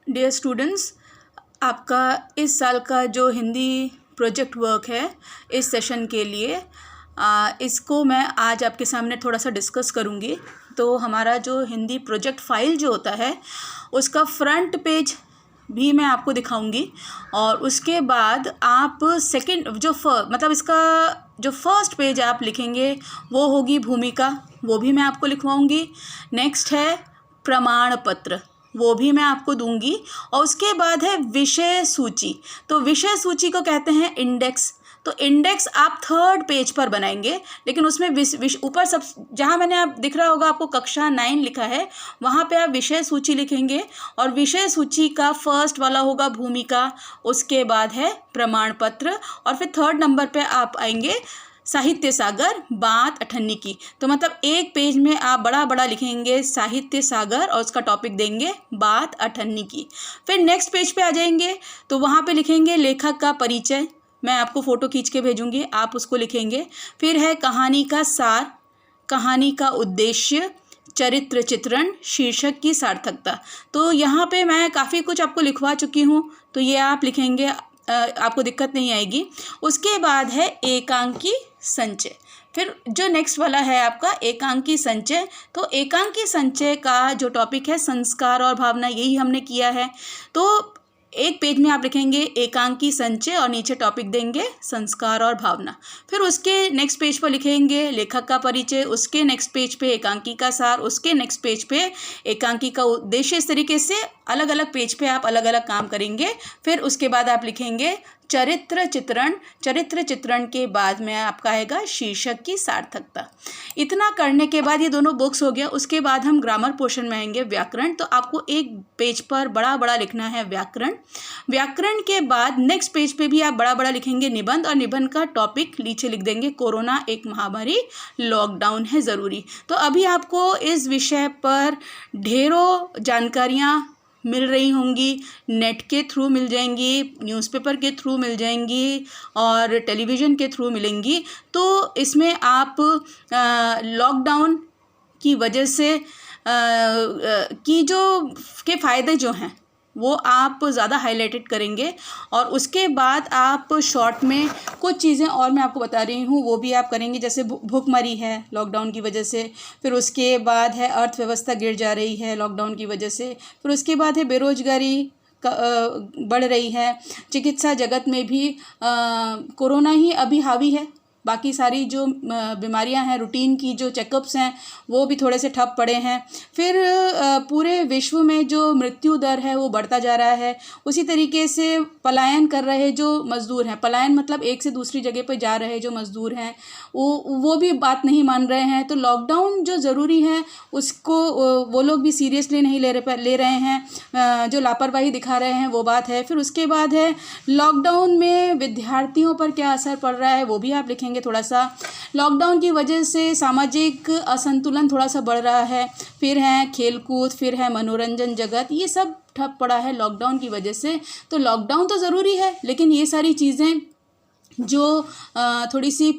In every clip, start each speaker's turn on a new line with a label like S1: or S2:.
S1: Dear students, आपका इस साल का जो हिंदी प्रोजेक्ट वर्क है इस सेशन के लिए इसको मैं आज आपके सामने थोड़ा सा डिस्कस करूँगी। तो हमारा जो हिंदी प्रोजेक्ट फ़ाइल जो होता है उसका फ्रंट पेज भी मैं आपको दिखाऊंगी और उसके बाद आप सेकंड मतलब इसका जो फर्स्ट पेज आप लिखेंगे वो होगी भूमिका, वो भी मैं आपको लिखवाऊंगी। नेक्स्ट है प्रमाण पत्र, वो भी मैं आपको दूंगी। और उसके बाद है विषय सूची। तो विषय सूची को कहते हैं इंडेक्स। तो इंडेक्स आप थर्ड पेज पर बनाएंगे, लेकिन उसमें ऊपर सब जहाँ मैंने आप दिख रहा होगा आपको कक्षा 9 लिखा है, वहाँ पे आप विषय सूची लिखेंगे और विषय सूची का फर्स्ट वाला होगा भूमिका, उसके बाद है प्रमाण पत्र और फिर थर्ड नंबर पे आप आएंगे साहित्य सागर बात अठन्नी की। तो मतलब एक पेज में आप बड़ा बड़ा लिखेंगे साहित्य सागर और उसका टॉपिक देंगे बात अठन्नी की। फिर नेक्स्ट पेज पे आ जाएंगे तो वहाँ पे लिखेंगे लेखक का परिचय, मैं आपको फ़ोटो खींच के भेजूंगी, आप उसको लिखेंगे। फिर है कहानी का सार, कहानी का उद्देश्य, चरित्र चित्रण, शीर्षक की सार्थकता। तो यहाँ पे मैं काफ़ी कुछ आपको लिखवा चुकी हूँ, तो ये आप लिखेंगे, आपको दिक्कत नहीं आएगी। उसके बाद है एकांकी संचय। फिर जो नेक्स्ट वाला है आपका एकांकी संचय। तो एकांकी संचय का जो टॉपिक है संस्कार और भावना, यही हमने किया है। तो एक पेज में आप लिखेंगे एकांकी संचय और नीचे टॉपिक देंगे संस्कार और भावना। फिर उसके नेक्स्ट पेज पर लिखेंगे लेखक का परिचय, उसके नेक्स्ट पेज पे एकांकी का सार, उसके नेक्स्ट पेज पे एकांकी का उद्देश्य। इस तरीके से अलग अलग पेज पे आप अलग अलग काम करेंगे। फिर उसके बाद आप लिखेंगे चरित्र चित्रण। चरित्र चित्रण के बाद में आपका आएगा शीर्षक की सार्थकता। इतना करने के बाद ये दोनों बुक्स हो गया। उसके बाद हम ग्रामर पोर्शन में आएंगे व्याकरण। तो आपको एक पेज पर बड़ा बड़ा लिखना है व्याकरण। व्याकरण के बाद नेक्स्ट पेज पे भी आप बड़ा बड़ा लिखेंगे निबंध और निबंध का टॉपिक नीचे लिख देंगे कोरोना एक महामारी, लॉकडाउन है ज़रूरी। तो अभी आपको इस विषय पर ढेरों जानकारियाँ मिल रही होंगी, नेट के थ्रू मिल जाएंगी, न्यूज़पेपर के थ्रू मिल जाएंगी और टेलीविज़न के थ्रू मिलेंगी। तो इसमें आप लॉकडाउन की वजह से की जो के फ़ायदे जो हैं वो आप ज़्यादा हाईलाइटेड करेंगे और उसके बाद आप शॉर्ट में कुछ चीज़ें और मैं आपको बता रही हूँ वो भी आप करेंगे, जैसे भूखमरी है लॉकडाउन की वजह से। फिर उसके बाद है अर्थव्यवस्था गिर जा रही है लॉकडाउन की वजह से। फिर उसके बाद है बेरोजगारी बढ़ रही है। चिकित्सा जगत में भी कोरोना ही अभी हावी है, बाकी सारी जो बीमारियां हैं, रूटीन की जो चेकअप्स हैं वो भी थोड़े से ठप पड़े हैं। फिर पूरे विश्व में जो मृत्यु दर है वो बढ़ता जा रहा है। उसी तरीके से पलायन कर रहे जो मज़दूर हैं, पलायन मतलब एक से दूसरी जगह पर जा रहे जो मज़दूर हैं वो भी बात नहीं मान रहे हैं। तो लॉकडाउन जो ज़रूरी है उसको वो लोग भी सीरियसली नहीं ले रहे हैं, जो लापरवाही दिखा रहे हैं वो बात है। फिर उसके बाद है लॉकडाउन में विद्यार्थियों पर क्या असर पड़ रहा है वो भी आप लिखेंगे थोड़ा सा। लॉकडाउन की वजह से सामाजिक असंतुलन थोड़ा सा बढ़ रहा है। फिर है खेलकूद, फिर है मनोरंजन जगत, ये सब ठप पड़ा है लॉकडाउन की वजह से। तो लॉकडाउन तो ज़रूरी है, लेकिन ये सारी चीज़ें जो थोड़ी सी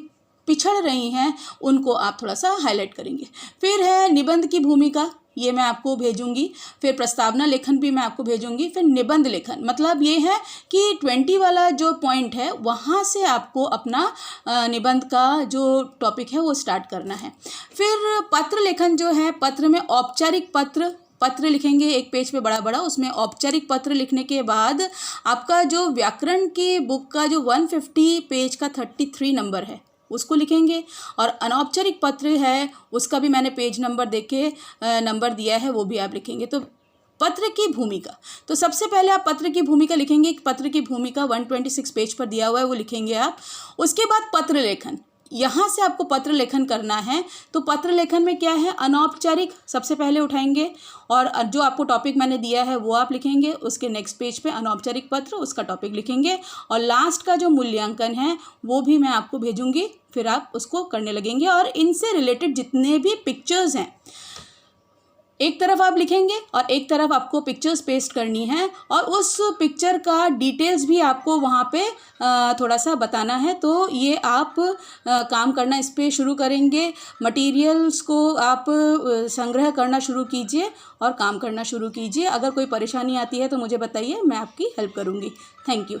S1: पिछड़ रही हैं उनको आप थोड़ा सा हाईलाइट करेंगे। फिर है निबंध की भूमिका, ये मैं आपको भेजूंगी। फिर प्रस्तावना लेखन भी मैं आपको भेजूंगी। फिर निबंध लेखन मतलब ये है कि 20 वाला जो पॉइंट है वहाँ से आपको अपना निबंध का जो टॉपिक है वो स्टार्ट करना है। फिर पत्र लेखन जो है, पत्र में औपचारिक पत्र लिखेंगे एक पेज पे बड़ा बड़ा, उसमें औपचारिक पत्र लिखने के बाद आपका जो व्याकरण की बुक का जो 150 पेज का 33 नंबर है उसको लिखेंगे और अनौपचारिक पत्र है उसका भी मैंने पेज नंबर देख के नंबर दिया है, वो भी आप लिखेंगे। तो पत्र की भूमिका, तो सबसे पहले आप पत्र की भूमिका लिखेंगे। पत्र की भूमिका 126 पेज पर दिया हुआ है वो लिखेंगे आप। उसके बाद पत्र लेखन, यहाँ से आपको पत्र लेखन करना है। तो पत्र लेखन में क्या है, अनौपचारिक सबसे पहले उठाएंगे और जो आपको टॉपिक मैंने दिया है वो आप लिखेंगे। उसके नेक्स्ट पेज पे अनौपचारिक पत्र, उसका टॉपिक लिखेंगे और लास्ट का जो मूल्यांकन है वो भी मैं आपको भेजूंगी, फिर आप उसको करने लगेंगे। और इनसे रिलेटेड जितने भी पिक्चर्स हैं एक तरफ आप लिखेंगे और एक तरफ आपको पिक्चर्स पेस्ट करनी है और उस पिक्चर का डिटेल्स भी आपको वहाँ पे थोड़ा सा बताना है। तो ये आप काम करना इस पे शुरू करेंगे, मटेरियल्स को आप संग्रह करना शुरू कीजिए और काम करना शुरू कीजिए। अगर कोई परेशानी आती है तो मुझे बताइए, मैं आपकी हेल्प करूँगी। Thank you.